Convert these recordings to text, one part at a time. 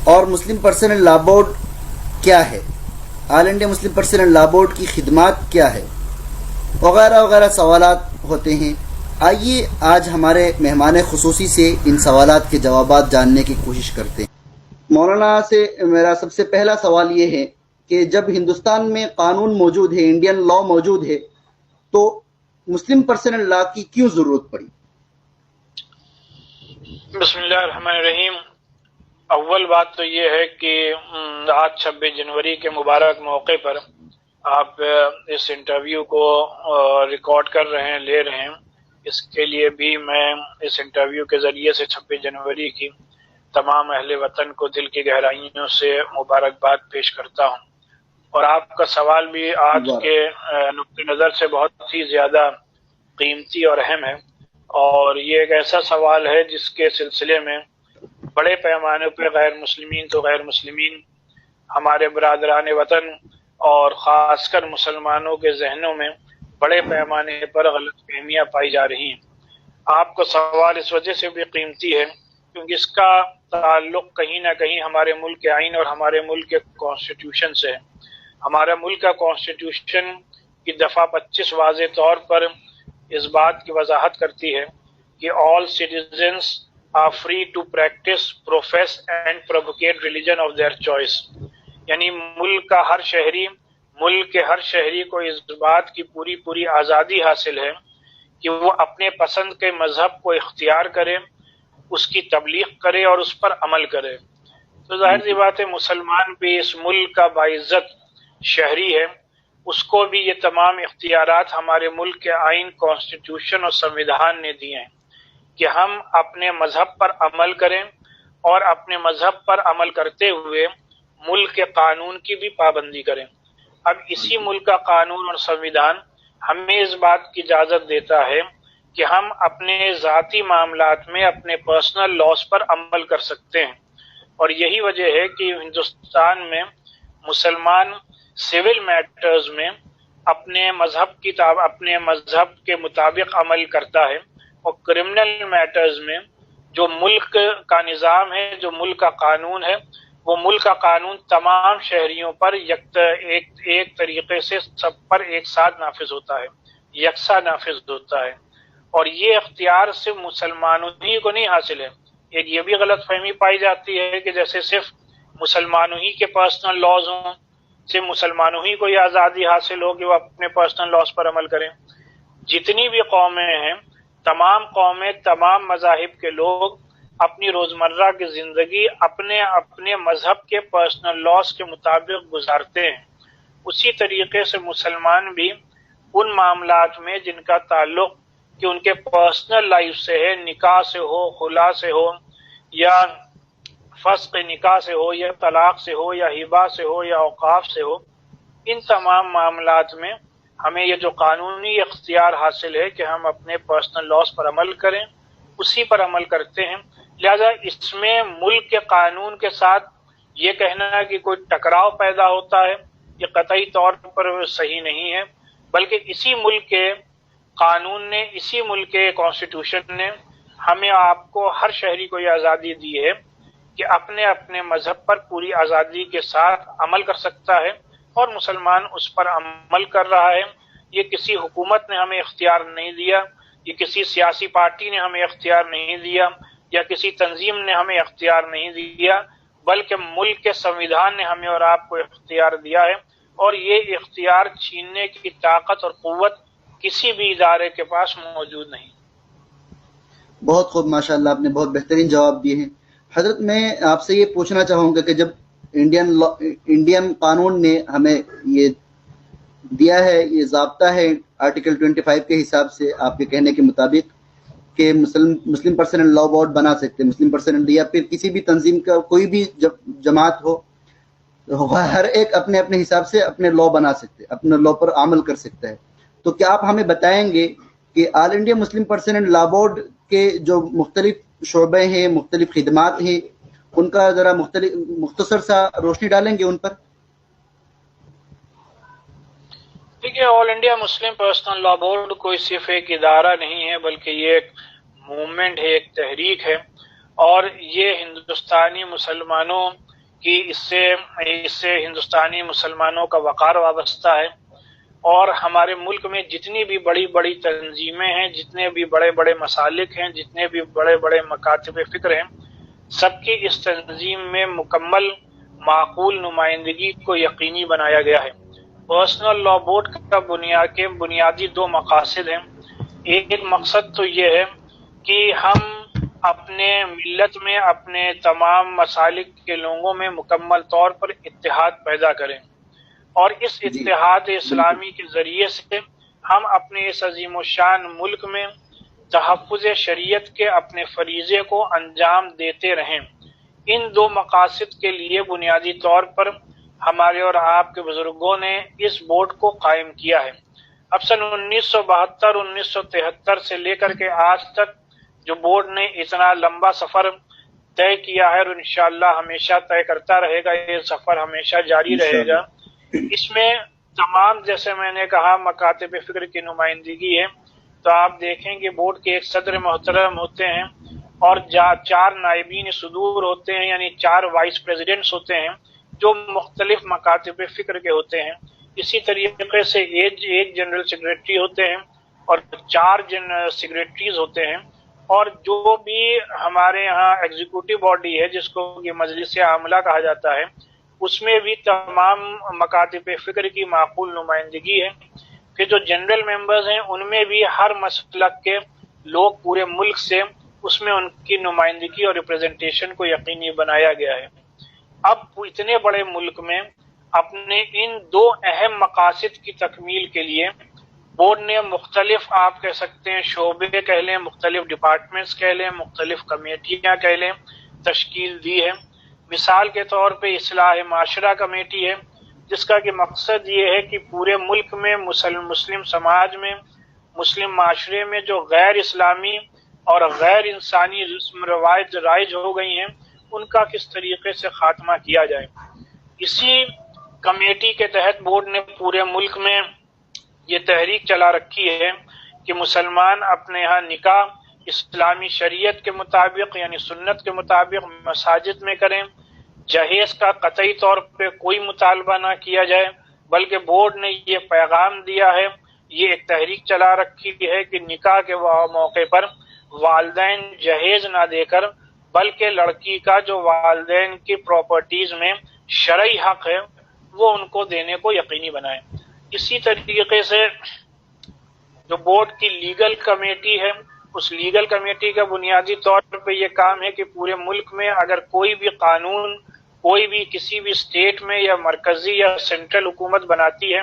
اور مسلم پرسنل لا بورڈ کیا ہے، آل انڈیا مسلم پرسنل لا بورڈ کی خدمات کیا ہے، وغیرہ وغیرہ سوالات ہوتے ہیں۔ آئیے آج ہمارے مہمان خصوصی سے ان سوالات کے جوابات جاننے کی کوشش کرتے ہیں۔ مولانا سے میرا سب سے پہلا سوال یہ ہے کہ جب ہندوستان میں قانون موجود ہے، انڈین لا موجود ہے، تو مسلم پرسنل لا کی کیوں ضرورت پڑی؟ بسم اللہ الرحمن الرحیم۔ اول بات تو یہ ہے کہ آج 26 جنوری کے مبارک موقع پر آپ اس انٹرویو کو ریکارڈ کر رہے ہیں، لے رہے ہیں، اس کے لیے بھی میں اس انٹرویو کے ذریعے سے 26 جنوری کی تمام اہل وطن کو دل کی گہرائیوں سے مبارکباد پیش کرتا ہوں۔ اور آپ کا سوال بھی آج کے نقطہ نظر سے بہت ہی زیادہ قیمتی اور اہم ہے، اور یہ ایک ایسا سوال ہے جس کے سلسلے میں بڑے پیمانے پر غیر مسلمین تو غیر مسلمین، ہمارے برادران وطن اور خاص کر مسلمانوں کے ذہنوں میں بڑے پیمانے پر غلط فہمیاں پائی جا رہی ہیں۔ آپ کا سوال اس وجہ سے بھی قیمتی ہے کیونکہ اس کا تعلق کہیں نہ کہیں ہمارے ملک کے آئین اور ہمارے ملک کے کانسٹیٹیوشن سے ہے۔ ہمارا ملک کا کانسٹیٹیوشن کی دفعہ 25 واضح طور پر اس بات کی وضاحت کرتی ہے کہ all citizens are free to practice, profess and propagate religion of their choice، یعنی ملک کا ہر شہری، ملک کے ہر شہری کو اس بات کی پوری آزادی حاصل ہے کہ وہ اپنے پسند کے مذہب کو اختیار کرے، اس کی تبلیغ کرے اور اس پر عمل کرے۔ تو ظاہر سی بات ہے مسلمان بھی اس ملک کا باعزت شہری ہے، اس کو بھی یہ تمام اختیارات ہمارے ملک کے آئین، کانسٹیٹیوشن اور سنویدھان نے دیے ہیں کہ ہم اپنے مذہب پر عمل کریں اور اپنے مذہب پر عمل کرتے ہوئے ملک کے قانون کی بھی پابندی کریں۔ اب اسی ملک کا قانون اور سنویدھان ہمیں اس بات کی اجازت دیتا ہے کہ ہم اپنے ذاتی معاملات میں اپنے پرسنل لاز پر عمل کر سکتے ہیں، اور یہی وجہ ہے کہ ہندوستان میں مسلمان سول میٹرز میں اپنے مذہب کے مطابق عمل کرتا ہے، اور کرمنل میٹرز میں جو ملک کا نظام ہے، جو ملک کا قانون ہے، وہ ملک کا قانون تمام شہریوں پر ایک طریقے سے سب پر ایک ساتھ نافذ ہوتا ہے، یکساں نافذ ہوتا ہے، اور یہ اختیار صرف مسلمانوں ہی کو نہیں حاصل ہے۔ ایک یہ بھی غلط فہمی پائی جاتی ہے کہ جیسے صرف مسلمانوں ہی کے پرسنل لاز ہوں، صرف مسلمانوں ہی کو یہ آزادی حاصل ہو کہ وہ اپنے پرسنل لاز پر عمل کریں۔ جتنی بھی قومیں ہیں، تمام قومیں، تمام مذاہب کے لوگ اپنی روزمرہ کی زندگی اپنے مذہب کے پرسنل لاز کے مطابق گزارتے ہیں۔ اسی طریقے سے مسلمان بھی ان معاملات میں جن کا تعلق کہ ان کے پرسنل لائف سے ہے، نکاح سے ہو، خلا سے ہو، یا فسخ نکاح سے ہو، یا طلاق سے ہو، یا ہبہ سے ہو، یا اوقاف سے ہو، ان تمام معاملات میں ہمیں یہ جو قانونی اختیار حاصل ہے کہ ہم اپنے پرسنل لاز پر عمل کریں، اسی پر عمل کرتے ہیں۔ لہذا اس میں ملک کے قانون کے ساتھ یہ کہنا کہ کوئی ٹکراؤ پیدا ہوتا ہے، یہ قطعی طور پر صحیح نہیں ہے، بلکہ اسی ملک کے قانون نے، اسی ملک کے کانسٹیٹیوشن نے ہمیں، آپ کو، ہر شہری کو یہ آزادی دی ہے کہ اپنے مذہب پر پوری آزادی کے ساتھ عمل کر سکتا ہے، اور مسلمان اس پر عمل کر رہا ہے۔ یہ کسی حکومت نے ہمیں اختیار نہیں دیا، یہ کسی سیاسی پارٹی نے ہمیں اختیار نہیں دیا، یا کسی تنظیم نے ہمیں اختیار نہیں دیا، بلکہ ملک کے سنویدھان نے ہمیں اور آپ کو اختیار دیا ہے، اور یہ اختیار چھیننے کی طاقت اور قوت کسی بھی ادارے کے پاس موجود نہیں۔ بہت خوب، ماشاءاللہ، آپ نے بہت بہترین جواب دیے ہیں۔ حضرت، میں آپ سے یہ پوچھنا چاہوں گا کہ جب انڈین قانون نے ہمیں یہ دیا ہے، یہ ضابطہ ہے آرٹیکل 25 کے حساب سے، آپ کے کہنے کے مطابق، کہ مسلم پرسنل لا بورڈ بنا سکتے ہیں، مسلم پرسنل، یا پھر کسی بھی تنظیم کا کوئی بھی جماعت ہو، ہر ایک اپنے حساب سے اپنے لا بنا سکتے، اپنے لا پر عمل کر سکتا ہے۔ تو کیا آپ ہمیں بتائیں گے کہ آل انڈیا مسلم پرسنل لا بورڈ کے جو مختلف شعبے ہیں، مختلف خدمات ہیں، ان کا ذرا مختصر سا روشنی ڈالیں گے ان پر؟ دیکھیے، آل انڈیا مسلم پرسنل لا بورڈ کوئی صرف ایک ادارہ نہیں ہے، بلکہ یہ ایک موومنٹ ہے، ایک تحریک ہے، اور یہ ہندوستانی مسلمانوں کہ اس سے ہندوستانی مسلمانوں کا وقار وابستہ ہے، اور ہمارے ملک میں جتنی بھی بڑی بڑی تنظیمیں ہیں، جتنے بھی بڑے بڑے مسالک ہیں، جتنے بھی بڑے بڑے مکاتب فکر ہیں، سب کی اس تنظیم میں مکمل معقول نمائندگی کو یقینی بنایا گیا ہے۔ پرسنل لا بورڈ کا بنیادی دو مقاصد ہیں۔ ایک مقصد تو یہ ہے کہ ہم اپنے ملت میں اپنے تمام مسالک کے لوگوں میں مکمل طور پر اتحاد پیدا کریں، اور اس اتحاد اسلامی کے ذریعے سے ہم اپنے اس عظیم الشان ملک میں تحفظ شریعت کے اپنے فریضے کو انجام دیتے رہیں۔ ان دو مقاصد کے لیے بنیادی طور پر ہمارے اور آپ کے بزرگوں نے اس بورڈ کو قائم کیا ہے۔ اب سن 1972-1973 سے لے کر کے آج تک جو بورڈ نے اتنا لمبا سفر طے کیا ہے، اور انشاءاللہ ہمیشہ طے کرتا رہے گا، یہ سفر ہمیشہ جاری رہے گا۔ اس میں تمام، جیسے میں نے کہا، مکاتب فکر کی نمائندگی ہے، تو آپ دیکھیں کہ بورڈ کے ایک صدر محترم ہوتے ہیں اور 4 نائبین صدور ہوتے ہیں، یعنی 4 وائس پریزیڈنٹس ہوتے ہیں جو مختلف مکاتب فکر کے ہوتے ہیں۔ اسی طریقے سے ایک جنرل سیکریٹری ہوتے ہیں اور 4 سیکریٹریز ہوتے ہیں، اور جو بھی ہمارے یہاں ایگزیکٹو باڈی ہے جس کو یہ مجلس عاملہ کہا جاتا ہے، اس میں بھی تمام مکاتب فکر کی معقول نمائندگی ہے۔ پھر جو جنرل ممبرز ہیں ان میں بھی ہر مسلک کے لوگ پورے ملک سے اس میں ان کی نمائندگی اور ریپریزنٹیشن کو یقینی بنایا گیا ہے۔ اب اتنے بڑے ملک میں اپنے ان 2 اہم مقاصد کی تکمیل کے لیے بورڈ نے مختلف، آپ کہہ سکتے ہیں شعبے کہہ لیں، مختلف ڈپارٹمنٹس کہہ لیں، مختلف کمیٹیاں کہہ لیں، تشکیل دی ہے۔ مثال کے طور پہ اصلاح معاشرہ کمیٹی ہے، جس کا کہ مقصد یہ ہے کہ پورے ملک میں مسلم سماج میں، مسلم معاشرے میں جو غیر اسلامی اور غیر انسانی رسم روایت رائج ہو گئی ہیں، ان کا کس طریقے سے خاتمہ کیا جائے۔ اسی کمیٹی کے تحت بورڈ نے پورے ملک میں یہ تحریک چلا رکھی ہے کہ مسلمان اپنے ہاں نکاح اسلامی شریعت کے مطابق، یعنی سنت کے مطابق مساجد میں کریں۔ جہیز کا قطعی طور پہ کوئی مطالبہ نہ کیا جائے، بلکہ بورڈ نے یہ پیغام دیا ہے، یہ ایک تحریک چلا رکھی ہے کہ نکاح کے موقع پر والدین جہیز نہ دے کر، بلکہ لڑکی کا جو والدین کی پراپرٹیز میں شرعی حق ہے وہ ان کو دینے کو یقینی بنائیں۔ اسی طریقے سے جو بورڈ کی لیگل کمیٹی ہے، اس لیگل کمیٹی کا بنیادی طور پہ یہ کام ہے کہ پورے ملک میں اگر کوئی بھی قانون کوئی بھی کسی بھی اسٹیٹ میں یا مرکزی یا سینٹرل حکومت بناتی ہے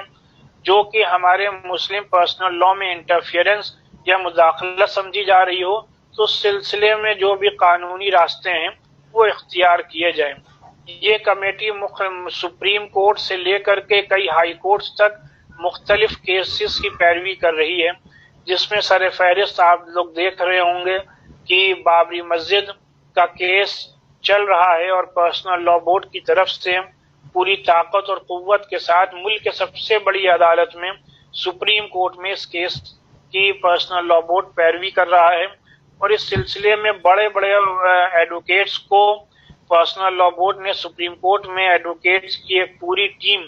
جو کہ ہمارے مسلم پرسنل لا میں انٹرفیئرنس یا مداخلت سمجھی جا رہی ہو، تو اس سلسلے میں جو بھی قانونی راستے ہیں وہ اختیار کیے جائیں۔ یہ کمیٹی سپریم کورٹ سے لے کر کے کئی ہائی کورٹس تک مختلف کیسز کی پیروی کر رہی ہے، جس میں سر فہرست آپ لوگ دیکھ رہے ہوں گے کہ بابری مسجد کا کیس چل رہا ہے، اور پرسنل لا بورڈ کی طرف سے پوری طاقت اور قوت کے ساتھ ملک کے سب سے بڑی عدالت میں سپریم کورٹ میں اس کیس کی پرسنل لا بورڈ پیروی کر رہا ہے، اور اس سلسلے میں بڑے بڑے ایڈوکیٹس کو پرسنل لا بورڈ نے سپریم کورٹ میں ایڈوکیٹس کی ایک پوری ٹیم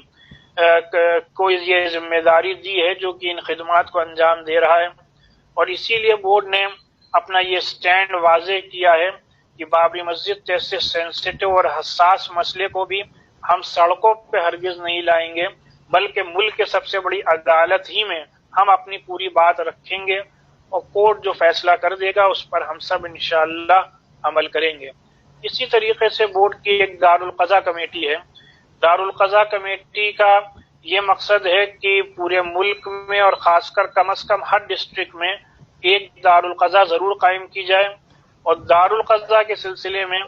کو یہ ذمہ داری دی ہے جو کہ ان خدمات کو انجام دے رہا ہے۔ اور اسی لیے بورڈ نے اپنا یہ سٹینڈ واضح کیا ہے کہ بابری مسجد جیسے سینسٹیو اور حساس مسئلے کو بھی ہم سڑکوں پہ ہرگز نہیں لائیں گے، بلکہ ملک کے سب سے بڑی عدالت ہی میں ہم اپنی پوری بات رکھیں گے، اور کورٹ جو فیصلہ کر دے گا اس پر ہم سب انشاءاللہ عمل کریں گے۔ اسی طریقے سے بورڈ کی ایک دارالقضاء کمیٹی ہے۔ دارالقضاء کمیٹی کا یہ مقصد ہے کہ پورے ملک میں اور خاص کر کم از کم ہر ڈسٹرکٹ میں ایک دارالقضاء ضرور قائم کی جائے، اور دارالقضاء کے سلسلے میں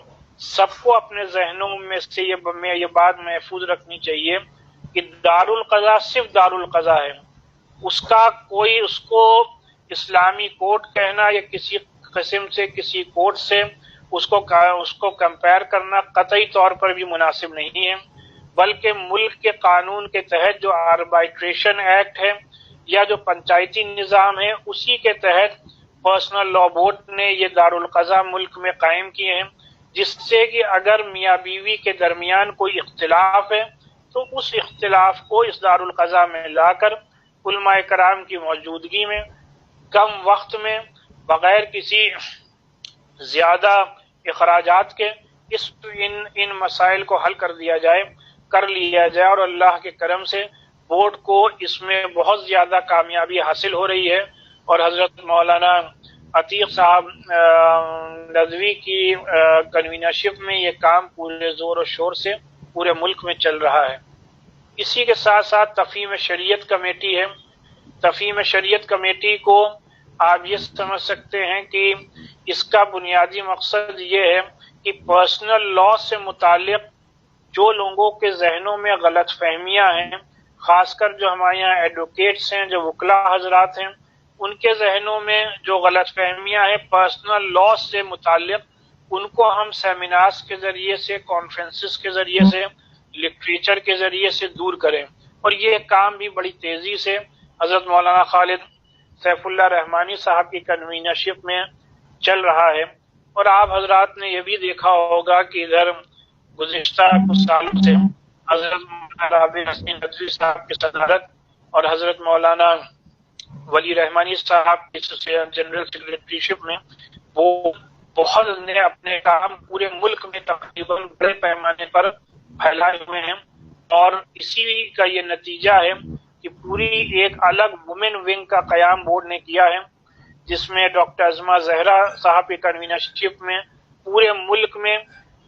سب کو اپنے ذہنوں میں سے یہ بات محفوظ رکھنی چاہیے کہ دارالقضاء صرف دارالقضاء ہے، اس کو اسلامی کورٹ کہنا یا کسی قسم سے کسی کورٹ سے اس کو کمپیئر کرنا قطعی طور پر بھی مناسب نہیں ہے، بلکہ ملک کے قانون کے تحت جو آربائٹریشن ایکٹ ہے یا جو پنچایتی نظام ہے اسی کے تحت پرسنل لا بورڈ نے یہ دارالقضاء ملک میں قائم کیے ہیں، جس سے کہ اگر میاں بیوی کے درمیان کوئی اختلاف ہے تو اس اختلاف کو اس دارالقضاء میں لا کر علماء کرام کی موجودگی میں کم وقت میں بغیر کسی زیادہ اخراجات کے ان مسائل کو حل کر لیا جائے اور اللہ کے کرم سے بورڈ کو اس میں بہت زیادہ کامیابی حاصل ہو رہی ہے، اور حضرت مولانا عتیق صاحب ندوی کی کنوینرشپ میں یہ کام پورے زور و شور سے پورے ملک میں چل رہا ہے۔ اسی کے ساتھ ساتھ تفہیم شریعت کمیٹی ہے۔ تفہیم شریعت کمیٹی کو آپ یہ سمجھ سکتے ہیں کہ اس کا بنیادی مقصد یہ ہے کہ پرسنل لا سے متعلق جو لوگوں کے ذہنوں میں غلط فہمیاں ہیں، خاص کر جو ہمارے یہاں ایڈوکیٹس ہیں، جو وکلاء حضرات ہیں، ان کے ذہنوں میں جو غلط فہمیاں ہیں پرسنل لا سے متعلق، ان کو ہم سیمینارز کے ذریعے سے، کانفرنسز کے ذریعے سے، لٹریچر کے ذریعے سے دور کریں، اور یہ کام بھی بڑی تیزی سے حضرت مولانا خالد سیف اللہ رحمانی صاحب کی کنوینرشپ میں چل رہا ہے۔ اور آپ حضرات نے یہ بھی دیکھا ہوگا کہ ادھر گزشتہ کچھ سالوں سے حضرت مولانا رابع حسین ندوی صاحب کی صدارت اور حضرت مولانا ولی رحمانی صاحب کی جنرل سیکریٹریشپ میں وہ بہت نے اپنے کام پورے ملک میں تقریباً بڑے پیمانے پر پھیلائے ہوئے ہیں، اور اسی کا یہ نتیجہ ہے کہ پوری ایک الگ وومن ونگ کا قیام بورڈ نے کیا ہے، جس میں ڈاکٹر عظمہ زہرا صاحب کی کنوینرشپ میں پورے ملک میں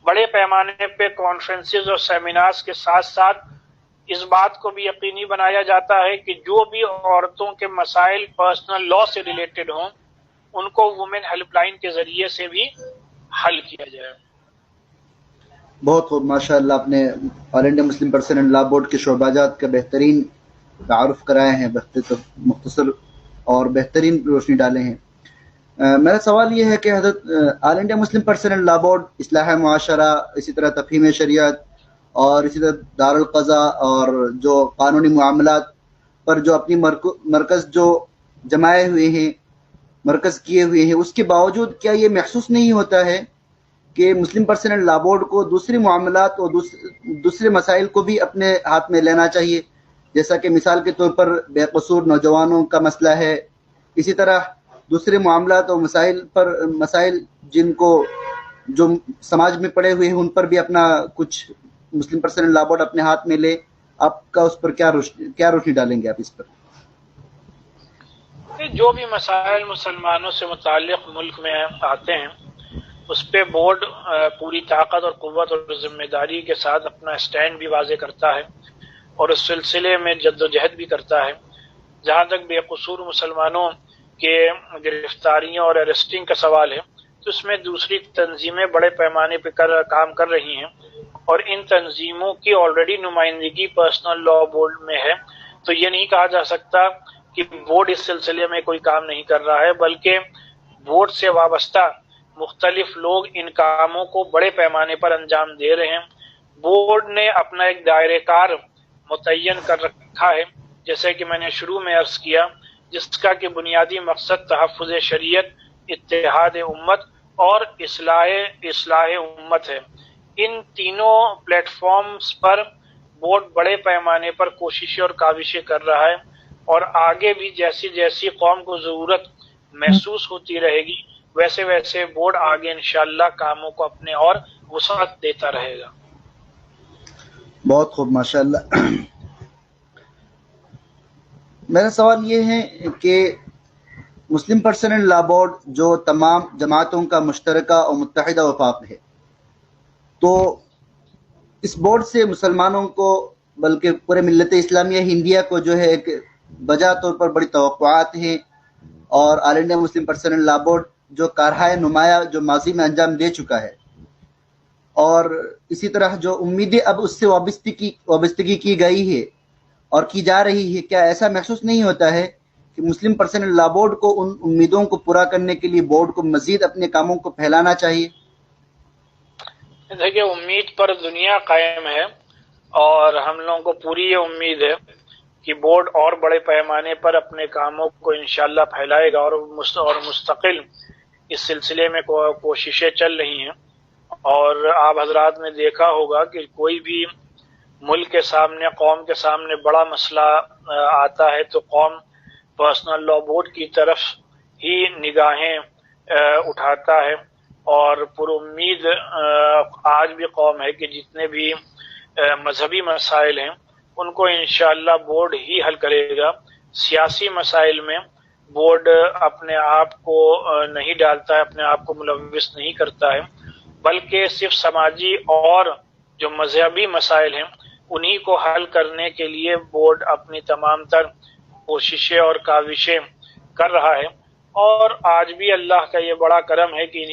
بڑے پیمانے پہ کانفرنسز اور سیمینارز کے ساتھ ساتھ اس بات کو بھی یقینی بنایا جاتا ہے کہ جو بھی عورتوں کے مسائل پرسنل لا سے ریلیٹڈ ہوں ان کو وومن ہیلپ لائن کے ذریعے سے بھی حل کیا جائے۔ بہت خوب، ماشاء اللہ، آپ نے All India Muslim Personal Law Board کے شعبہ جات کا بہترین تعارف کرائے ہیں، مختصر اور بہترین روشنی ڈالے ہیں۔ میرا سوال یہ ہے کہ حضرت All India Muslim Personal Law Board اصلاح معاشرہ، اسی طرح تفہیم شریعت اور اسی طرح دارالقضاء اور جو قانونی معاملات پر جو اپنی مرکز جو جمائے ہوئے ہیں، مرکز کیے ہوئے ہیں، اس کے باوجود کیا یہ محسوس نہیں ہوتا ہے کہ مسلم پرسن اینڈ لا بورڈ کو دوسرے معاملات اور دوسرے مسائل کو بھی اپنے ہاتھ میں لینا چاہیے، جیسا کہ مثال کے طور پر بے قصور نوجوانوں کا مسئلہ ہے، اسی طرح دوسرے معاملات اور مسائل جن کو جو سماج میں پڑے ہوئے ہیں ان پر بھی اپنا کچھ مسلم پرسن اینڈ لا بورڈ اپنے ہاتھ میں لے؟ آپ کا اس پر کیا روشنی ڈالیں گے آپ اس پر؟ جو بھی مسائل مسلمانوں سے متعلق ملک میں آتے ہیں اس پہ بورڈ پوری طاقت اور قوت اور ذمہ داری کے ساتھ اپنا اسٹینڈ بھی واضح کرتا ہے اور اس سلسلے میں جد و جہد بھی کرتا ہے۔ جہاں تک بے قصور مسلمانوں کے گرفتاریوں اور اریسٹنگ کا سوال ہے تو اس میں دوسری تنظیمیں بڑے پیمانے پہ کام کر رہی ہیں، اور ان تنظیموں کی آلریڈی نمائندگی پرسنل لا بورڈ میں ہے، تو یہ نہیں کہا جا سکتا کہ بورڈ اس سلسلے میں کوئی کام نہیں کر رہا ہے، بلکہ بورڈ سے وابستہ مختلف لوگ ان کاموں کو بڑے پیمانے پر انجام دے رہے ہیں۔ بورڈ نے اپنا ایک دائرہ کار متعین کر رکھا ہے، جیسے کہ میں نے شروع میں عرض کیا، جس کا کہ بنیادی مقصد تحفظ شریعت، اتحاد امت اور اصلاح امت ہے۔ ان تینوں پلیٹ فارمز پر بورڈ بڑے پیمانے پر کوششیں اور کاوشیں کر رہا ہے، اور آگے بھی جیسی جیسی قوم کو ضرورت محسوس ہوتی رہے گی ویسے ویسے بورڈ آگے انشاءاللہ کاموں کو اپنے اور وسعت دیتا رہے گا۔ بہت خوب، ماشاءاللہ۔ میرا سوال یہ ہے کہ مسلم پرسن اینڈ لا بورڈ جو تمام جماعتوں کا مشترکہ اور متحدہ وفاق ہے، تو اس بورڈ سے مسلمانوں کو بلکہ پورے ملت اسلامیہ انڈیا کو جو ہے ایک بجا طور پر بڑی توقعات ہیں، اور All India Muslim Personal Law Board جو کارہائے نمایاں جو ماضی میں انجام دے چکا ہے، اور اسی طرح جو امیدیں اب اس سے وابستگی کی گئی ہے اور کی جا رہی ہے، کیا ایسا محسوس نہیں ہوتا ہے کہ مسلم پرسن اینڈ لا بورڈ کو ان امیدوں کو پورا کرنے کے لیے بورڈ کو مزید اپنے کاموں کو پھیلانا چاہیے؟ دیکھیے، امید پر دنیا قائم ہے، اور ہم لوگوں کو پوری یہ امید ہے کہ بورڈ اور بڑے پیمانے پر اپنے کاموں کو انشاءاللہ پھیلائے گا، اور مستقل اس سلسلے میں کوششیں چل رہی ہیں، اور آپ حضرات نے دیکھا ہوگا کہ کوئی بھی ملک کے سامنے، قوم کے سامنے بڑا مسئلہ آتا ہے تو قوم پرسنل لا بورڈ کی طرف ہی نگاہیں اٹھاتا ہے، اور پر امید آج بھی قوم ہے کہ جتنے بھی مذہبی مسائل ہیں ان کو انشاءاللہ بورڈ ہی حل کرے گا۔ سیاسی مسائل میں بورڈ اپنے آپ کو نہیں ڈالتا ہے، اپنے آپ کو ملوث نہیں کرتا ہے، بلکہ صرف سماجی اور جو مذہبی مسائل ہیں انہی کو حل کرنے کے لیے بورڈ اپنی تمام تر کوششیں اور کاوشیں کر رہا ہے۔ اور آج بھی اللہ کا یہ بڑا کرم ہے کہ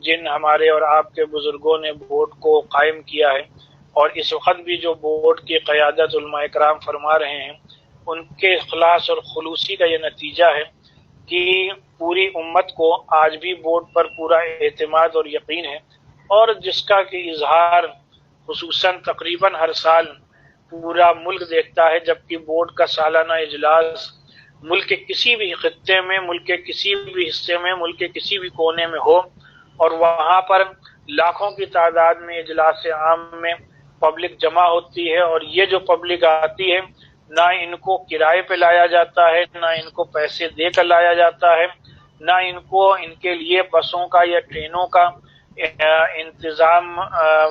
جن ہمارے اور آپ کے بزرگوں نے بورڈ کو قائم کیا ہے، اور اس وقت بھی جو بورڈ کی قیادت علماء کرام فرما رہے ہیں، ان کے اخلاص اور خلوصی کا یہ نتیجہ ہے کہ پوری امت کو آج بھی بورڈ پر پورا اعتماد اور یقین ہے، اور جس کا کہ اظہار خصوصاً تقریباً ہر سال پورا ملک دیکھتا ہے، جبکہ بورڈ کا سالانہ اجلاس ملک کے کسی بھی خطے میں، ملک کے کسی بھی حصے میں، ملک کے کسی بھی کونے میں ہو، اور وہاں پر لاکھوں کی تعداد میں اجلاس عام میں پبلک جمع ہوتی ہے، اور یہ جو پبلک آتی ہے نہ ان کو کرائے پہ لایا جاتا ہے، نہ ان کو پیسے دے کر لایا جاتا ہے، نہ ان کے لیے بسوں کا یا ٹرینوں کا انتظام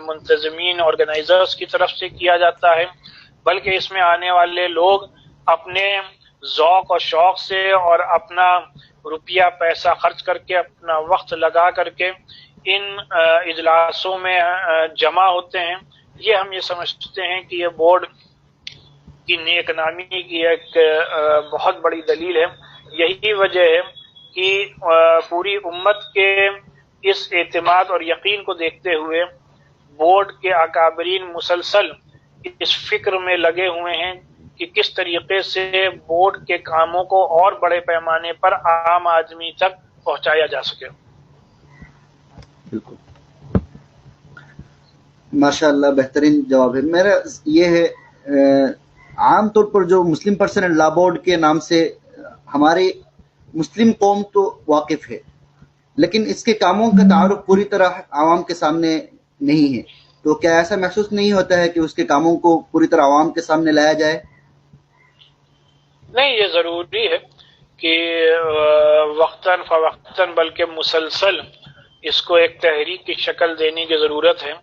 منتظمین آرگنائزرز کی طرف سے کیا جاتا ہے، بلکہ اس میں آنے والے لوگ اپنے ذوق اور شوق سے اور اپنا روپیہ پیسہ خرچ کر کے، اپنا وقت لگا کر کے ان اجلاسوں میں جمع ہوتے ہیں۔ یہ ہم یہ سمجھتے ہیں کہ یہ بورڈ کی نیک نامی کی ایک بہت بڑی دلیل ہے۔ یہی وجہ ہے کہ پوری امت کے اس اعتماد اور یقین کو دیکھتے ہوئے بورڈ کے اکابرین مسلسل اس فکر میں لگے ہوئے ہیں کہ کس طریقے سے بورڈ کے کاموں کو اور بڑے پیمانے پر عام آدمی تک پہنچایا جا سکے۔ بالکل، ماشاءاللہ بہترین جواب ہے۔ میرا یہ ہے، عام طور پر جو مسلم پرسنل لا بورڈ کے نام سے ہماری مسلم قوم تو واقف ہے، لیکن اس کے کاموں کا تعارف پوری طرح عوام کے سامنے نہیں ہے، تو کیا ایسا محسوس نہیں ہوتا ہے کہ اس کے کاموں کو پوری طرح عوام کے سامنے لایا جائے؟ نہیں، یہ ضروری ہے کہ وقتاً فوقتاً بلکہ مسلسل اس کو ایک تحریک کی شکل دینے کی ضرورت ہے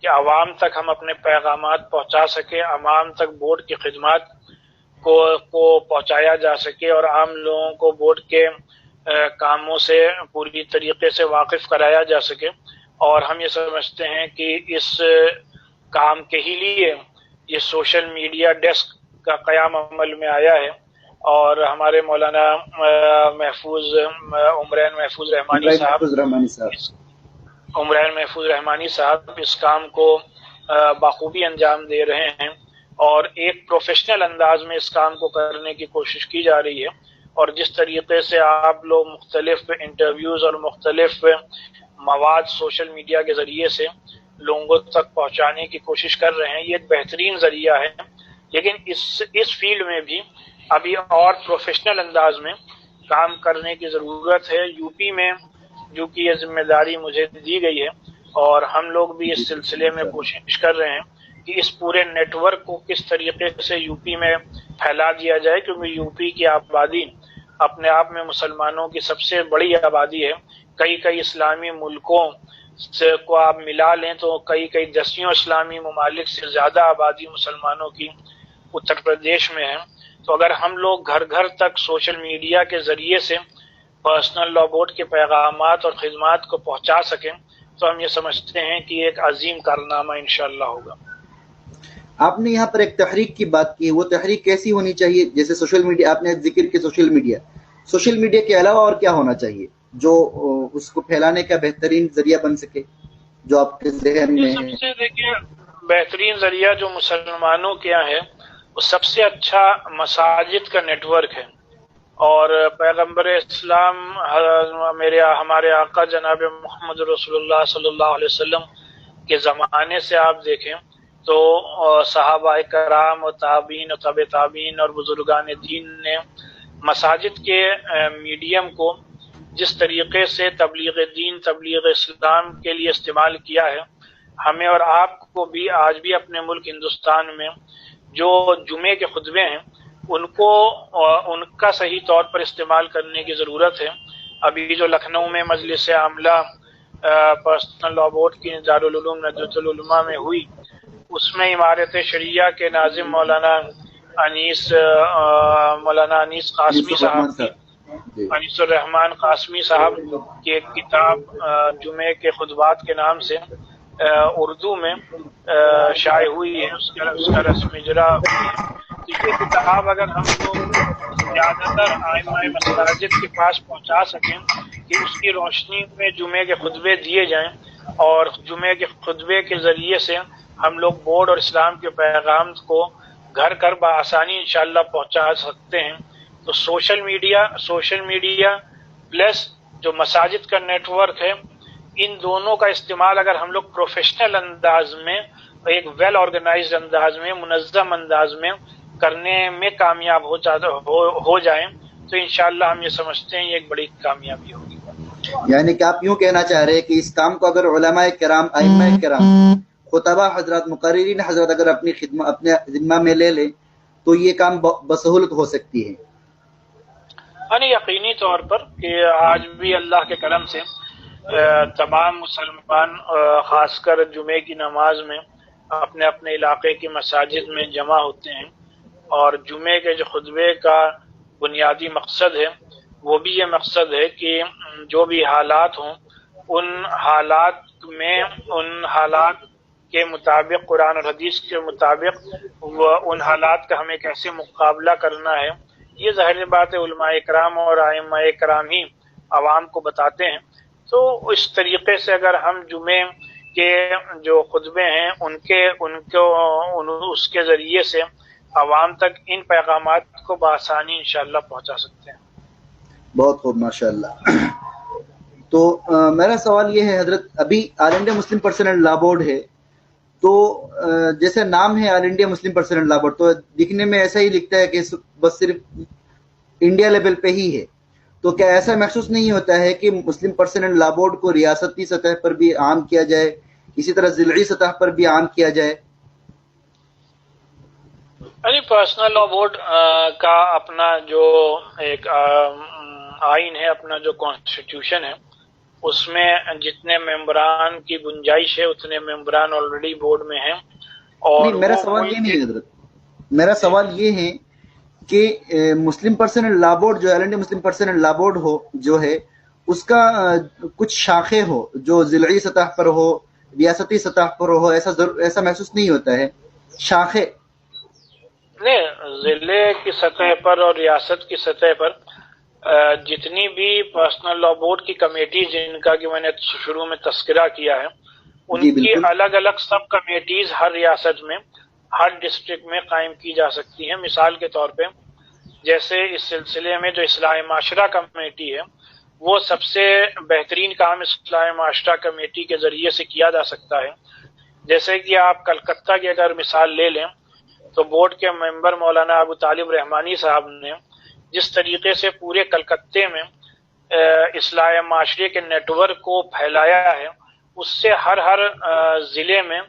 کہ عوام تک ہم اپنے پیغامات پہنچا سکیں، عوام تک بورڈ کی خدمات کو پہنچایا جا سکے، اور عام لوگوں کو بورڈ کے کاموں سے پوری طریقے سے واقف کرایا جا سکے۔ اور ہم یہ سمجھتے ہیں کہ اس کام کے ہی لیے یہ سوشل میڈیا ڈیسک کا قیام عمل میں آیا ہے، اور ہمارے مولانا عمرین محفوظ رحمانی صاحب اس کام کو بخوبی انجام دے رہے ہیں، اور ایک پروفیشنل انداز میں اس کام کو کرنے کی کوشش کی جا رہی ہے۔ اور جس طریقے سے آپ لوگ مختلف انٹرویوز اور مختلف مواد سوشل میڈیا کے ذریعے سے لوگوں تک پہنچانے کی کوشش کر رہے ہیں، یہ ایک بہترین ذریعہ ہے، لیکن اس فیلڈ میں بھی ابھی اور پروفیشنل انداز میں کام کرنے کی ضرورت ہے۔ یو پی میں جو کہ یہ ذمہ داری مجھے دی گئی ہے، اور ہم لوگ بھی اس سلسلے میں کوشش کر رہے ہیں کہ اس پورے نیٹ ورک کو کس طریقے سے یو پی میں پھیلا دیا جائے، کیونکہ یو پی کی آبادی اپنے آپ میں مسلمانوں کی سب سے بڑی آبادی ہے۔ کئی اسلامی ملکوں کو آپ ملا لیں تو کئی دسیوں اسلامی ممالک سے زیادہ آبادی مسلمانوں کی اتر پردیش میں ہے۔ تو اگر ہم لوگ گھر گھر تک سوشل میڈیا کے ذریعے سے پرسنل لا بورڈ کے پیغامات اور خدمات کو پہنچا سکیں تو ہم یہ سمجھتے ہیں کہ ایک عظیم کارنامہ انشاءاللہ ہوگا۔ آپ نے یہاں پر ایک تحریک کی بات کی، وہ تحریک کیسی ہونی چاہیے؟ جیسے سوشل میڈیا آپ نے ذکر کی، سوشل میڈیا کے علاوہ اور کیا ہونا چاہیے جو اس کو پھیلانے کا بہترین ذریعہ بن سکے، جو آپ کے ذہن میں ہے؟ سب سے دیکھیے بہترین ذریعہ جو مسلمانوں کے یہاں ہے وہ سب سے اچھا مساجد کا نیٹ ورک ہے، اور پیغمبر اسلام ہمارے آقا جناب محمد رسول اللہ صلی اللہ علیہ وسلم کے زمانے سے آپ دیکھیں تو صحابہ کرام و تابعین و تابع تابعین اور بزرگان دین نے مساجد کے میڈیم کو جس طریقے سے تبلیغ دین، تبلیغ اسلام کے لیے استعمال کیا ہے، ہمیں اور آپ کو بھی آج بھی اپنے ملک ہندوستان میں جو جمعے کے خطبے ہیں ان کا صحیح طور پر استعمال کرنے کی ضرورت ہے۔ ابھی جو لکھنؤ میں مجلس عاملہ پرسنل لاء بورڈ کی دارالعلوم ندوۃ العلماء میں ہوئی، اس میں عمارت شریعہ کے ناظم مولانا انیس قاسمی صاحب کی، انیس الرحمان قاسمی صاحب کی ایک کتاب جمعے کے خطبات کے نام سے اردو میں شائع ہوئی ہے، اس کا رسم اجرا ہوئی ہے۔ تو یہ کتاب اگر ہم لوگ زیادہ تر ائمہ مساجد کے پاس پہنچا سکیں کہ اس کی روشنی میں جمعے کے خطبے دیے جائیں، اور جمعے کے خطبے کے ذریعے سے ہم لوگ بورڈ اور اسلام کے پیغام کو گھر گھر بآسانی انشاءاللہ پہنچا سکتے ہیں۔ تو سوشل میڈیا پلس جو مساجد کا نیٹ ورک ہے، ان دونوں کا استعمال اگر ہم لوگ پروفیشنل انداز میں، ایک ویل آرگنائزڈ انداز میں، منظم انداز میں کرنے میں کامیاب ہو جائیں تو انشاءاللہ ہم یہ سمجھتے ہیں یہ ایک بڑی کامیابی ہوگی۔ یعنی کہ آپ یوں کہنا چاہ رہے ہیں کہ اس کام کو اگر علماء کرام، ائمہ کرام، خطبہ حضرات، مقررین حضرات اگر اپنے ذمہ میں لے لیں تو یہ کام بسہولت ہو سکتی ہے۔ یعنی یقینی طور پر کہ آج بھی اللہ کے کرم سے تمام مسلمان خاص کر جمعے کی نماز میں اپنے اپنے علاقے کی مساجد میں جمع ہوتے ہیں، اور جمعے کے جو خطبے کا بنیادی مقصد ہے وہ بھی یہ مقصد ہے کہ جو بھی حالات ہوں ان حالات کے مطابق، قرآن اور حدیث کے مطابق ان حالات کا ہمیں کیسے مقابلہ کرنا ہے، یہ ظاہر بات ہے علماء کرام اور ائمہ کرام ہی عوام کو بتاتے ہیں۔ تو اس طریقے سے اگر ہم جمعے کے جو خطبے ہیں اس کے ذریعے سے عوام تک ان پیغامات کو بآسانی انشاءاللہ پہنچا سکتے ہیں۔ بہت خوب، ماشاءاللہ۔ تو میرا سوال یہ ہے حضرت، ابھی All India Muslim Personal Law Board ہے، تو جیسے نام ہے All India Muslim Personal Law Board, تو دکھنے میں ایسا ہی لکھتا ہے کہ بس صرف انڈیا لیول پہ ہی ہے، تو کیا ایسا محسوس نہیں ہوتا ہے کہ مسلم پرسنل لاء بورڈ کو ریاستی سطح پر بھی عام کیا جائے، اسی طرح ضلعی سطح پر بھی عام کیا جائے؟ یعنی پرسنل لاء بورڈ کا اپنا جو ایک آئین ہے، اپنا جو کانسٹیٹیوشن ہے، اس میں جتنے ممبران کی گنجائش ہے اتنے ممبران آلریڈی بورڈ میں ہیں۔ اور میرا سوال یہ نہیں حضرت، میرا سوال یہ ہے کہ مسلم پرسنل لاء بورڈ جو All India Muslim Personal Law Board ہو جو ہے، اس کا کچھ شاخیں ہو جو ضلعی سطح پر ہو، ریاستی سطح پر ہو، ایسا محسوس نہیں ہوتا ہے؟ شاخیں نہیں، ضلع کی سطح پر اور ریاست کی سطح پر جتنی بھی پرسنل لاء بورڈ کی کمیٹیز جن کا کہ میں نے شروع میں تذکرہ کیا ہے، ان کی الگ الگ سب کمیٹیز ہر ریاست میں، ہر ڈسٹرکٹ میں قائم کی جا سکتی ہیں۔ مثال کے طور پہ جیسے اس سلسلے میں جو اصلاح معاشرہ کمیٹی ہے، وہ سب سے بہترین کام اصلاح معاشرہ کمیٹی کے ذریعے سے کیا جا سکتا ہے۔ جیسے کہ آپ کلکتہ کی اگر مثال لے لیں تو بورڈ کے ممبر مولانا ابو طالب رحمانی صاحب نے جس طریقے سے پورے کلکتے میں اصلاح معاشرے کے نیٹ ورک کو پھیلایا ہے، اس سے ہر ضلع میں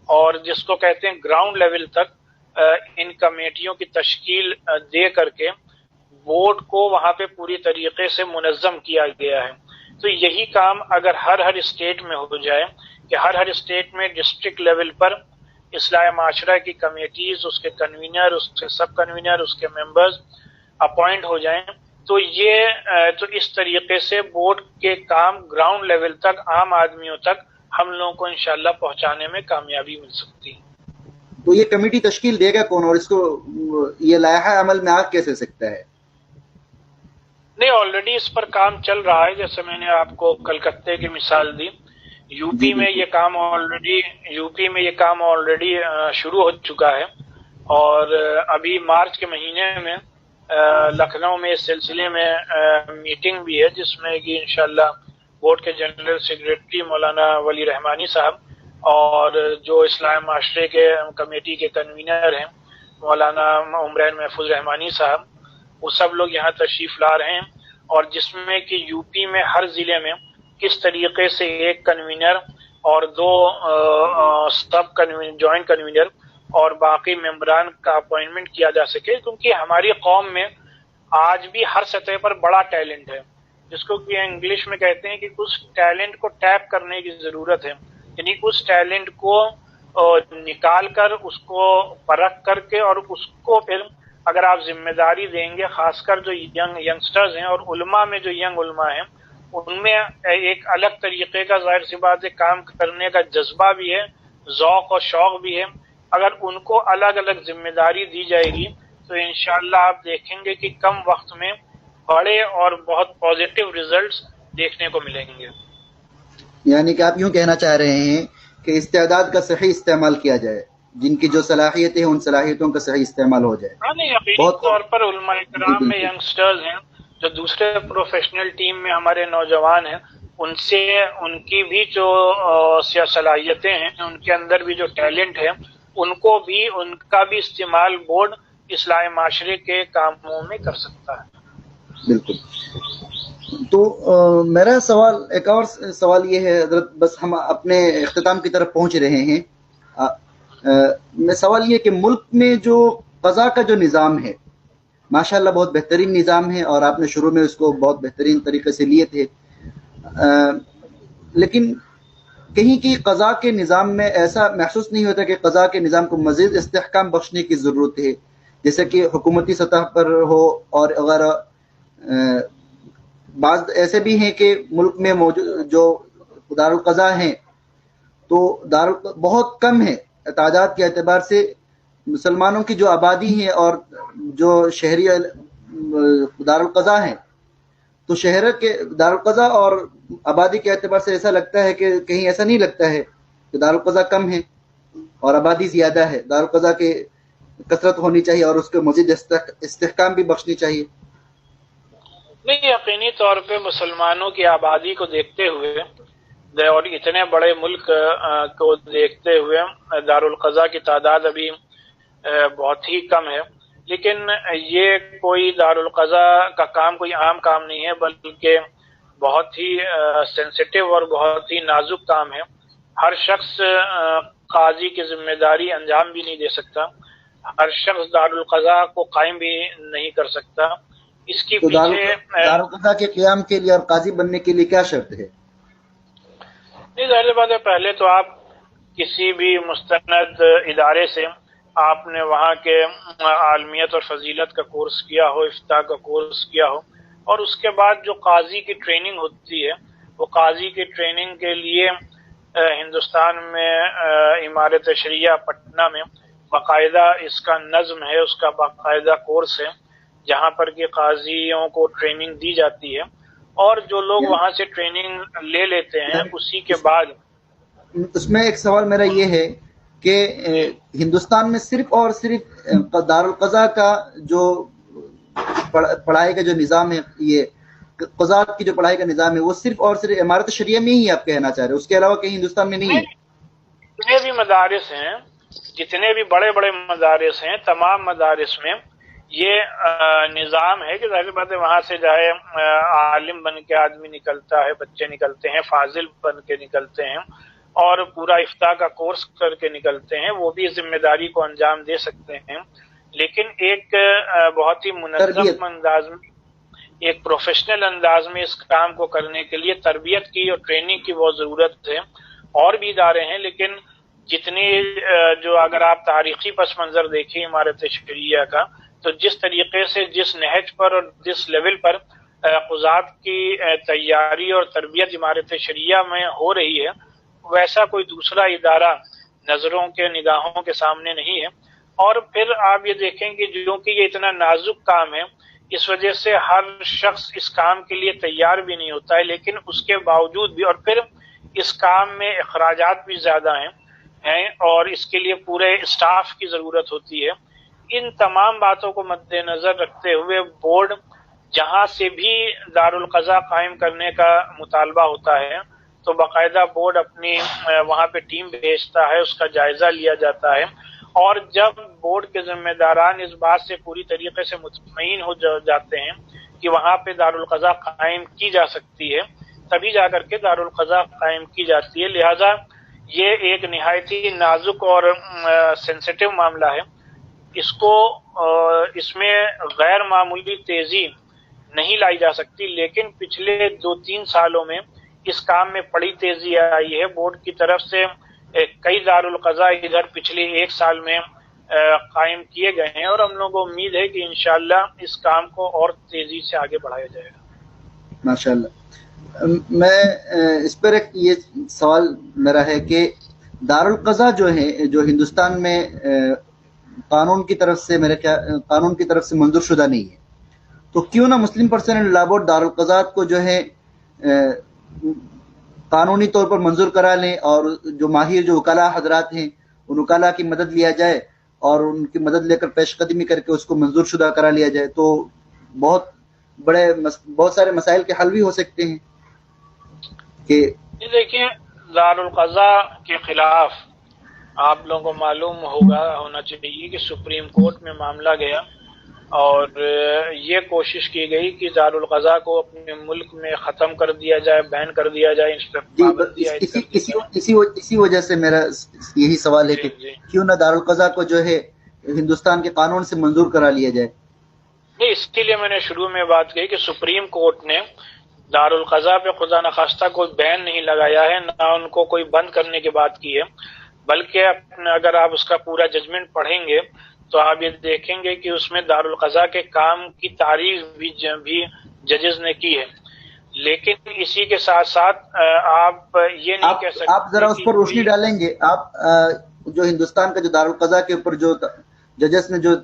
اور جس کو کہتے ہیں گراؤنڈ لیول تک ان کمیٹیوں کی تشکیل دے کر کے بورڈ کو وہاں پہ پوری طریقے سے منظم کیا گیا ہے۔ تو یہی کام اگر ہر اسٹیٹ میں ہو جائے کہ ہر اسٹیٹ میں ڈسٹرکٹ لیول پر اصلاح معاشرہ کی کمیٹیز، اس کے کنوینر، اس کے سب کنوینر، اس کے ممبرز اپوائنٹ ہو جائیں، تو اس طریقے سے بورڈ کے کام گراؤنڈ لیول تک، عام آدمیوں تک ہم لوگوں کو انشاءاللہ پہنچانے میں کامیابی مل سکتی ہے۔ تو یہ کمیٹی تشکیل دے گا کون، اور اس کو یہ لائحہ عمل میں آ کیسے سکتا ہے؟ نہیں، آلریڈی اس پر کام چل رہا ہے۔ جیسے میں نے آپ کو کلکتے کی مثال دی، یو پی میں یہ کام آلریڈی شروع ہو چکا ہے، اور ابھی مارچ کے مہینے میں لکھنؤ میں اس سلسلے میں میٹنگ بھی ہے، جس میں کہ انشاءاللہ بورڈ کے جنرل سیکریٹری مولانا ولی رحمانی صاحب اور جو اصلاح معاشرے کے کمیٹی کے کنوینر ہیں مولانا عمرین محفوظ رحمانی صاحب، وہ سب لوگ یہاں تشریف لا رہے ہیں، اور جس میں کہ یو پی میں ہر ضلع میں کس طریقے سے ایک کنوینر اور دو سب کنوینر، جوائنٹ کنوینر اور باقی ممبران کا اپوائنٹمنٹ کیا جا سکے، کیونکہ ہماری قوم میں آج بھی ہر سطح پر بڑا ٹیلنٹ ہے، جس کو کہ انگلش میں کہتے ہیں کہ اس ٹیلنٹ کو ٹیپ کرنے کی ضرورت ہے، یعنی اس ٹیلنٹ کو نکال کر، اس کو پرکھ کر کے، اور اس کو پھر اگر آپ ذمہ داری دیں گے، خاص کر جو ینگسٹرز ہیں اور علماء میں جو ینگ علماء ہیں، ان میں ایک الگ طریقے کا ظاہر سی بات ہے کام کرنے کا جذبہ بھی ہے، ذوق اور شوق بھی ہے، اگر ان کو الگ الگ ذمہ داری دی جائے گی تو انشاءاللہ آپ دیکھیں گے کہ کم وقت میں بڑے اور بہت پازیٹیو ریزلٹس دیکھنے کو ملیں گے۔ یعنی کہ آپ یوں کہنا چاہ رہے ہیں کہ استعداد کا صحیح استعمال کیا جائے، جن کی جو صلاحیتیں ہیں ان صلاحیتوں کا صحیح استعمال ہو جائے۔ ہاں نہیں، یقینی طور پر علماء کرام میں ینگسٹرز ہیں جو دوسرے پروفیشنل ٹیم میں ہمارے نوجوان ہیں، ان سے ان کی بھی جو صلاحیتیں ہیں، ان کے اندر بھی جو ٹیلنٹ ہے، ان کو بھی، ان کا بھی استعمال بورڈ اصلاح معاشرے کے کاموں میں کر سکتا ہے۔ بالکل۔ تو میرا سوال، ایک اور سوال یہ ہے حضرت، بس ہم اپنے اختتام کی طرف پہنچ رہے ہیں، میں سوال یہ کہ ملک میں جو قضاء کا جو نظام ہے ماشاءاللہ بہت بہترین نظام ہے، اور آپ نے شروع میں اس کو بہت بہترین طریقے سے لیے تھے، لیکن کہیں کی قضاء کے نظام میں ایسا محسوس نہیں ہوتا کہ قضاء کے نظام کو مزید استحکام بخشنے کی ضرورت ہے، جیسے کہ حکومتی سطح پر ہو، اور اگر بعض ایسے بھی ہیں کہ ملک میں موجود جو دارالقضاء ہیں تو بہت کم ہے تعداد کے اعتبار سے، مسلمانوں کی جو آبادی ہے اور جو شہری دارالقضاء ہیں، تو شہر کے دارالقضاء اور آبادی کے اعتبار سے ایسا لگتا ہے کہ کہیں ایسا نہیں لگتا ہے کہ دارالقضاء کم ہے اور آبادی زیادہ ہے، دارالقضاء کے کثرت ہونی چاہیے اور اس کو مزید استحکام بھی بخشنی چاہیے۔ نہیں، یقینی طور پہ مسلمانوں کی آبادی کو دیکھتے ہوئے اور اتنے بڑے ملک کو دیکھتے ہوئے دارالقضاء کی تعداد ابھی بہت ہی کم ہے، لیکن یہ کوئی دارالقضاء کا کام کوئی عام کام نہیں ہے، بلکہ بہت ہی سینسیٹیو اور بہت ہی نازک کام ہے۔ ہر شخص قاضی کی ذمہ داری انجام بھی نہیں دے سکتا، ہر شخص دارالقضاء کو قائم بھی نہیں کر سکتا۔ اس کی پیچھے دارالقضاء کے قیام کے لیے اور قاضی بننے کے لیے کیا شرط ہے؟ نہیں، ظاہر بات ہے، پہلے تو آپ کسی بھی مستند ادارے سے آپ نے وہاں کے عالمیت اور فضیلت کا کورس کیا ہو، افتاء کا کورس کیا ہو، اور اس کے بعد جو قاضی کی ٹریننگ ہوتی ہے، وہ قاضی کی ٹریننگ کے لیے ہندوستان میں امارت شریعہ پٹنہ میں باقاعدہ اس کا نظم ہے، اس کا باقاعدہ کورس ہے جہاں پر کہ قاضیوں کو ٹریننگ دی جاتی ہے، اور جو لوگ وہاں سے ٹریننگ لے لیتے ہیں اسی کے بعد۔ اس میں ایک سوال میرا یہ ہے کہ ہندوستان میں صرف اور صرف دارالقضاء کا جو پڑھائی کا جو نظام ہے، یہ قضاء کی جو پڑھائی کا نظام ہے، وہ صرف اور صرف امارت شریعہ میں ہی آپ کہنا چاہ رہے ہیں، اس کے علاوہ کہیں ہندوستان میں نہیں ہے؟ جتنے بھی مدارس ہیں، جتنے بھی بڑے بڑے مدارس ہیں، تمام مدارس میں یہ نظام ہے کہ ظاہر بات ہے وہاں سے چاہے عالم بن کے آدمی نکلتا ہے، بچے نکلتے ہیں، فاضل بن کے نکلتے ہیں، اور پورا افتاء کا کورس کر کے نکلتے ہیں، وہ بھی ذمہ داری کو انجام دے سکتے ہیں، لیکن ایک بہت ہی منظم انداز میں، ایک پروفیشنل انداز میں اس کام کو کرنے کے لیے تربیت کی اور ٹریننگ کی بہت ضرورت ہے۔ اور بھی ادارے ہیں، لیکن جتنی جو اگر آپ تاریخی پس منظر دیکھیں امارت شریعہ کا، تو جس طریقے سے جس نہج پر اور جس لیول پر قضات کی تیاری اور تربیت امارت شریعہ میں ہو رہی ہے، ویسا کوئی دوسرا ادارہ نظروں کے نگاہوں کے سامنے نہیں ہے۔ اور پھر آپ یہ دیکھیں کہ جو کہ یہ اتنا نازک کام ہے، اس وجہ سے ہر شخص اس کام کے لیے تیار بھی نہیں ہوتا ہے، لیکن اس کے باوجود بھی، اور پھر اس کام میں اخراجات بھی زیادہ ہیں اور اس کے لیے پورے اسٹاف کی ضرورت ہوتی ہے۔ ان تمام باتوں کو مد نظر رکھتے ہوئے بورڈ جہاں سے بھی دارالقضاء قائم کرنے کا مطالبہ ہوتا ہے تو باقاعدہ بورڈ اپنی وہاں پہ ٹیم بھیجتا ہے، اس کا جائزہ لیا جاتا ہے، اور جب بورڈ کے ذمہ داران اس بات سے پوری طریقے سے مطمئن ہو جاتے ہیں کہ وہاں پہ دارالقضا قائم کی جا سکتی ہے، تبھی جا کر کے دارالقضا قائم کی جاتی ہے. لہذا یہ ایک نہایت ہی نازک اور سینسیٹیو معاملہ ہے. اس میں غیر معمولی تیزی نہیں لائی جا سکتی، لیکن پچھلے 2-3 سالوں میں اس کام میں بڑی تیزی آئی ہے. بورڈ کی طرف سے کئی دارالقضا ادھر پچھلے 1 سال میں قائم کیے گئے ہیں، اور ہم لوگوں کو امید ہے کہ انشاءاللہ اس کام کو اور تیزی سے آگے بڑھایا جائے گا. ماشاءاللہ. میں اس پر ایک یہ سوال میرا ہے کہ دارالقضا جو ہے، جو ہندوستان میں قانون کی طرف سے منظور شدہ نہیں ہے، تو کیوں نہ مسلم پرسنل لا بورڈ دارالقضات کو جو ہے قانونی طور پر منظور کرا لیں، اور جو ماہر جو وکلاء حضرات ہیں ان وکلاء کی مدد لیا جائے اور ان کی مدد لے کر پیش قدمی کر کے اس کو منظور شدہ کرا لیا جائے، تو بہت سارے مسائل کے حل بھی ہو سکتے ہیں. کہ دیکھیں، دارالقضا کے خلاف آپ لوگوں کو معلوم ہونا چاہیے کہ سپریم کورٹ میں معاملہ گیا اور یہ کوشش کی گئی کہ دارالقضا کو اپنے ملک میں ختم کر دیا جائے، بین کر دیا جائے، اس پر پابندی عائد کر دی جائے. اسی وجہ سے میرا یہی سوال ہے کہ کیوں نہ دارالقضا کو جو ہے ہندوستان کے قانون سے منظور کرا لیا جائے. نہیں، اس کے لیے میں نے شروع میں بات کہی کہ سپریم کورٹ نے دارالقضا پہ خدا نخواستہ کوئی بین نہیں لگایا ہے، نہ ان کو کوئی بند کرنے کی بات کی ہے، بلکہ اگر آپ اس کا پورا ججمنٹ پڑھیں گے تو آپ یہ دیکھیں گے کہ اس میں دارالقضا کے کام کی تعریف بھی ججز نے کی ہے. لیکن اسی کے ساتھ ساتھ آپ یہ نہیں کہہ سکتے. آپ ذرا اس پر روشنی ڈالیں گے؟ آپ جو ہندوستان کا جو دارالقضا کے اوپر جو ججز نے جو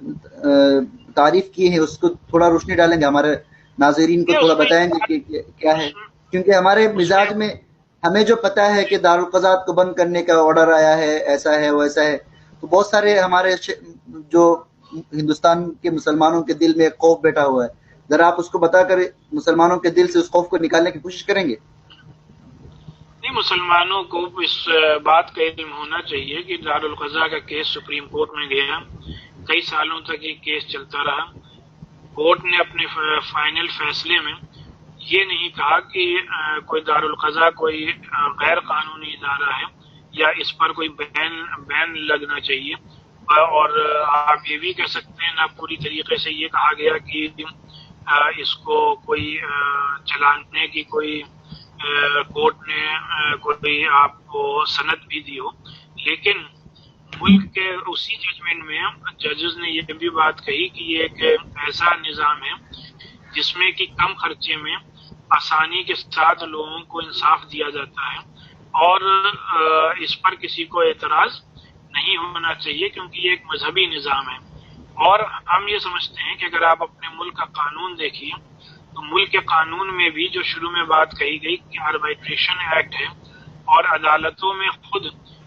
تعریف کی ہے اس کو تھوڑا روشنی ڈالیں گے؟ ہمارے ناظرین کو تھوڑا بتائیں گے کہ کیا ہے، کیونکہ ہمارے مزاج میں ہمیں جو پتا ہے کہ دارالقضات کو بند کرنے کا آرڈر آیا ہے، ایسا ہے ویسا ہے، تو بہت سارے ہمارے جو ہندوستان کے مسلمانوں کے دل میں ایک خوف بیٹھا ہوا ہے. ذرا آپ اس کو بتا کر مسلمانوں کے دل سے اس خوف کو نکالنے کی کوشش کریں گے؟ نہیں، مسلمانوں کو اس بات کا علم ہونا چاہیے کہ دارالقضا کا کیس سپریم کورٹ میں گیا، کئی سالوں تک یہ کیس چلتا رہا. کورٹ نے اپنے فائنل فیصلے میں یہ نہیں کہا کہ کوئی دارالقضا کوئی غیر قانونی ادارہ ہے یا اس پر کوئی بین لگنا چاہیے، اور آپ یہ بھی کہہ سکتے ہیں نہ پوری طریقے سے یہ کہا گیا کہ اس کو کوئی چلانے کی کوئی کورٹ نے کوئی آپ کو سند بھی دی ہو. لیکن ملک کے اسی ججمنٹ میں ججز نے یہ بھی بات کہی کہ یہ ایک ایسا نظام ہے جس میں کہ کم خرچے میں آسانی کے ساتھ لوگوں کو انصاف دیا جاتا ہے، اور اس پر کسی کو اعتراض نہیں ہونا چاہیے کیونکہ یہ ایک مذہبی نظام ہے. اور ہم یہ سمجھتے ہیں کہ اگر آپ اپنے ملک کا قانون دیکھیے تو ملک کے قانون میں بھی جو شروع میں بات کہی گئی کہ آربائٹریشن ایکٹ ہے، اور عدالتوں میں خود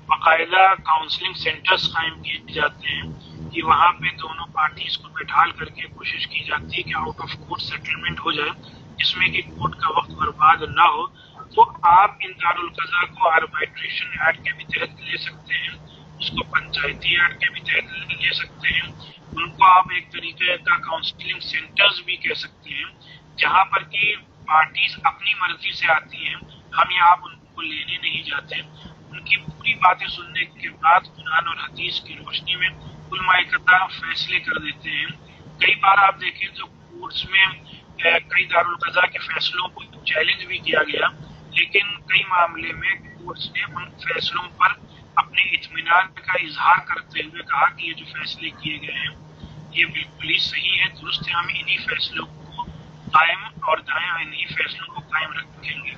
باقاعدہ کاؤنسلنگ سینٹرز قائم کیے جاتے ہیں کہ وہاں پہ دونوں پارٹیز کو بیٹھال کر کے کوشش کی جاتی ہے کہ آؤٹ آف کورٹ سیٹلمنٹ ہو جائے جس میں کہ کورٹ کا وقت برباد نہ ہو. تو آپ ان دارالقضا کو آربائٹریشن ایکٹ کے بھی تحت لے سکتے ہیں، اس کو پنچایتی ایکٹ کے بھی تحت لے سکتے ہیں، ان کو آپ ایک طریقے کا کاؤنسلنگ سینٹرز بھی کہہ سکتے ہیں جہاں پر کہ پارٹیز اپنی مرضی سے آتی ہیں، ہم یہاں ان کو لینے نہیں جاتے، ان کی پوری باتیں سننے کے بعد قرآن اور حدیث کی روشنی میں علماء کرام فیصلے کر دیتے ہیں. کئی بار آپ دیکھیں تو کورٹس میں کئی دارالقضا کے فیصلوں کو چیلنج بھی کیا گیا، لیکن کئی معاملے میں کورٹس نے ان فیصلوں پر اپنے اطمینان کا اظہار کرتے ہوئے کہا کہ یہ جو فیصلے کیے گئے ہیں یہ بالکل ہی صحیح ہے، درست ہے، ہم انہی فیصلوں کو قائم اور دائیں انہی فیصلوں کو قائم رکھیں گے.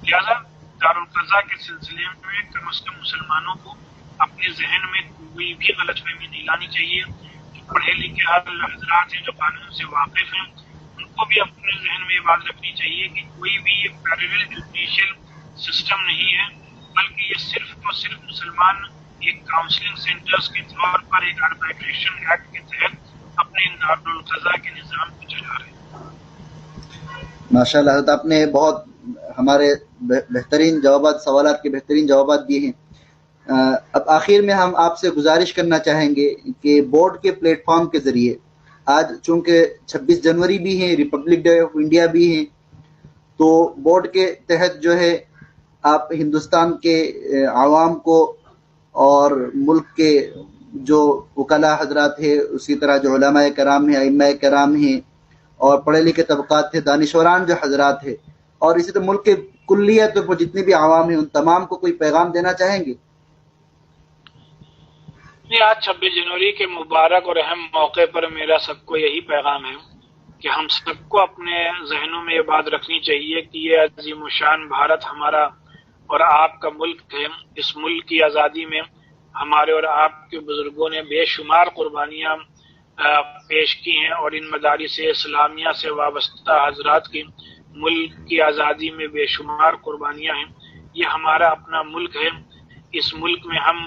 لہذا دارالقضا کے سلسلے میں کم از کم مسلمانوں کو اپنے ذہن میں کوئی بھی غلط فہمی نہیں لانی چاہیے. جو پڑھے لکھے حضرات ہیں، جو قانون سے واقف ہیں، ان کو بھی اپنے ذہن میں یہ بات رکھنی چاہیے کہ کوئی بھی یہ پیرلل جوڈیشل سسٹم نہیں ہے، بلکہ یہ صرف اور صرف مسلمان ایک کاؤنسلنگ سینٹرز کے طور پر ایک آربائٹریشن ایکٹ کے تحت اپنے دارالقضا کے نظام کو چلا رہے ہیں. ماشاء اللہ، آپ نے بہت ہمارے بہترین جوابات، سوالات کے بہترین جوابات دیے ہیں. اب آخر میں ہم آپ سے گزارش کرنا چاہیں گے کہ بورڈ کے پلیٹ فارم کے ذریعے آج چونکہ 26 جنوری بھی ہیں، ریپبلک ڈے آف انڈیا بھی ہیں، تو بورڈ کے تحت جو ہے آپ ہندوستان کے عوام کو اور ملک کے جو وکلاء حضرات ہیں، اسی طرح جو علماء کرام ہیں، ائمہ کرام ہیں، اور پڑھے لکھے طبقات تھے، دانشوران جو حضرات ہیں، اور اسی طرح ملک کے کلیہ طور پر جتنے بھی عوام ہیں، ان تمام کو کوئی پیغام دینا چاہیں گے؟ آج 26 جنوری کے مبارک اور اہم موقع پر میرا سب کو یہی پیغام ہے کہ ہم سب کو اپنے ذہنوں میں یہ بات رکھنی چاہیے کہ یہ عظیم الشان بھارت ہمارا اور آپ کا ملک ہے۔ اس ملک کی آزادی میں ہمارے اور آپ کے بزرگوں نے بے شمار قربانیاں پیش کی ہیں، اور ان مدارس اسلامیہ سے وابستہ حضرات کی ملک کی آزادی میں بے شمار قربانیاں ہیں۔ یہ ہمارا اپنا ملک ہے۔ اس ملک میں ہم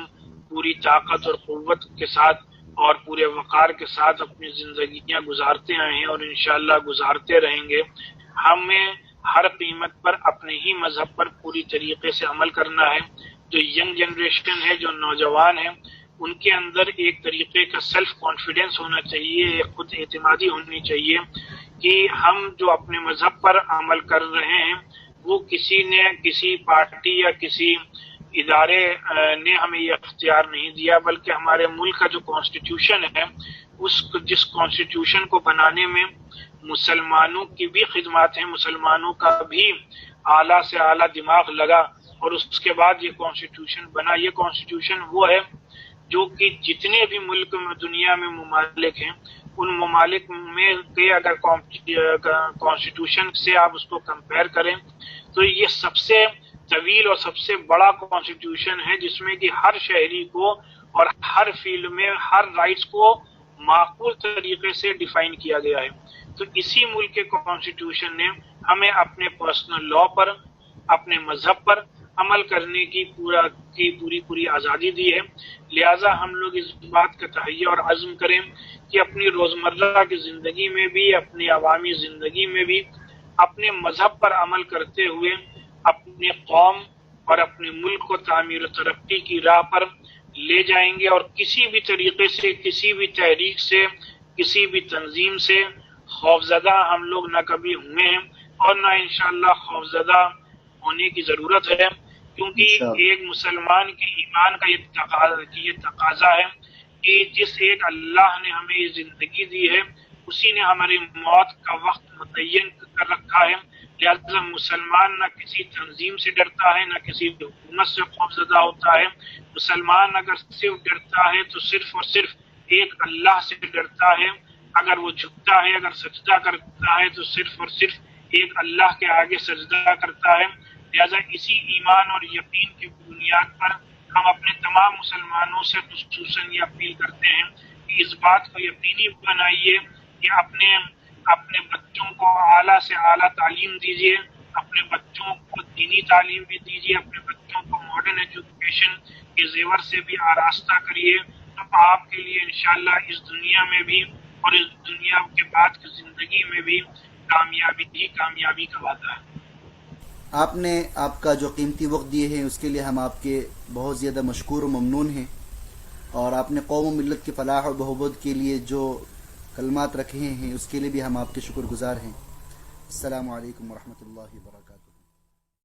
پوری طاقت اور قوت کے ساتھ اور پورے وقار کے ساتھ اپنی زندگیاں گزارتے آئے ہیں اور انشاءاللہ گزارتے رہیں گے۔ ہمیں ہر قیمت پر اپنے ہی مذہب پر پوری طریقے سے عمل کرنا ہے۔ جو ینگ جنریشن ہے، جو نوجوان ہیں، ان کے اندر ایک طریقے کا سیلف کانفیڈنس ہونا چاہیے، ایک خود اعتمادی ہونی چاہیے کہ ہم جو اپنے مذہب پر عمل کر رہے ہیں وہ کسی نے، کسی پارٹی یا کسی ادارے نے ہمیں یہ اختیار نہیں دیا، بلکہ ہمارے ملک کا جو کانسٹیٹیوشن ہے، جس کانسٹیٹیوشن کو بنانے میں مسلمانوں کی بھی خدمات ہیں، مسلمانوں کا بھی اعلیٰ سے اعلیٰ دماغ لگا اور اس کے بعد یہ کانسٹیٹیوشن بنا۔ یہ کانسٹیٹیوشن وہ ہے جو کہ جتنے بھی ملک میں دنیا میں ممالک ہیں، ان ممالک میں کے اگر کانسٹیٹیوشن سے آپ اس کو کمپیئر کریں تو یہ سب سے طویل اور سب سے بڑا کانسٹیٹیوشن ہے، جس میں کہ ہر شہری کو اور ہر فیلڈ میں ہر رائٹس کو معقول طریقے سے ڈیفائن کیا گیا ہے۔ تو اسی ملک کے کانسٹیٹیوشن نے ہمیں اپنے پرسنل لا پر، اپنے مذہب پر عمل کرنے کی پوری آزادی دی ہے۔ لہٰذا ہم لوگ اس بات کا تہیہ اور عزم کریں کہ اپنی روزمرہ کی زندگی میں بھی، اپنی عوامی زندگی میں بھی اپنے مذہب پر عمل کرتے ہوئے اپنے قوم اور اپنے ملک کو تعمیر و ترقی کی راہ پر لے جائیں گے، اور کسی بھی طریقے سے، کسی بھی تحریک سے، کسی بھی تنظیم سے خوفزدہ ہم لوگ نہ کبھی ہوئے ہیں اور نہ انشاءاللہ خوفزدہ ہونے کی ضرورت ہے، کیونکہ ایک مسلمان کے ایمان کا یہ تقاضا ہے کہ جس ایک اللہ نے ہمیں یہ زندگی دی ہے، اسی نے ہماری موت کا وقت متعین کر رکھا ہے۔ لہذا مسلمان نہ کسی تنظیم سے ڈرتا ہے، نہ کسی حکومت سے خوفزدہ ہوتا ہے۔ مسلمان اگر صرف ڈرتا ہے تو صرف اور صرف ایک اللہ سے ڈرتا ہے۔ اگر وہ جھکتا ہے، اگر سجدہ کرتا ہے تو صرف اور صرف ایک اللہ کے آگے سجدہ کرتا ہے۔ لہذا اسی ایمان اور یقین کی بنیاد پر ہم اپنے تمام مسلمانوں سے خصوصاً یہ اپیل کرتے ہیں کہ اس بات کو یقینی بنائیے کہ اپنے بچوں کو اعلیٰ سے اعلیٰ تعلیم دیجیے، اپنے بچوں کو دینی تعلیم بھی دیجیے، اپنے بچوں کو ماڈرن ایجوکیشن کے زیور سے بھی آراستہ کریے، تو آپ کے لیے انشاءاللہ اس دنیا میں بھی اور اس دنیا کے بعد کی زندگی میں بھی کامیابی کا وعدہ ہے۔ آپ نے آپ کا جو قیمتی وقت دیے ہیں اس کے لیے ہم آپ کے بہت زیادہ مشکور و ممنون ہیں، اور آپ نے قوم و ملت کی فلاح و بہبود کے لیے جو کلمات رکھے ہیں اس کے لیے بھی ہم آپ کے شکر گزار ہیں۔ السلام علیکم ورحمۃ اللہ وبرکاتہ۔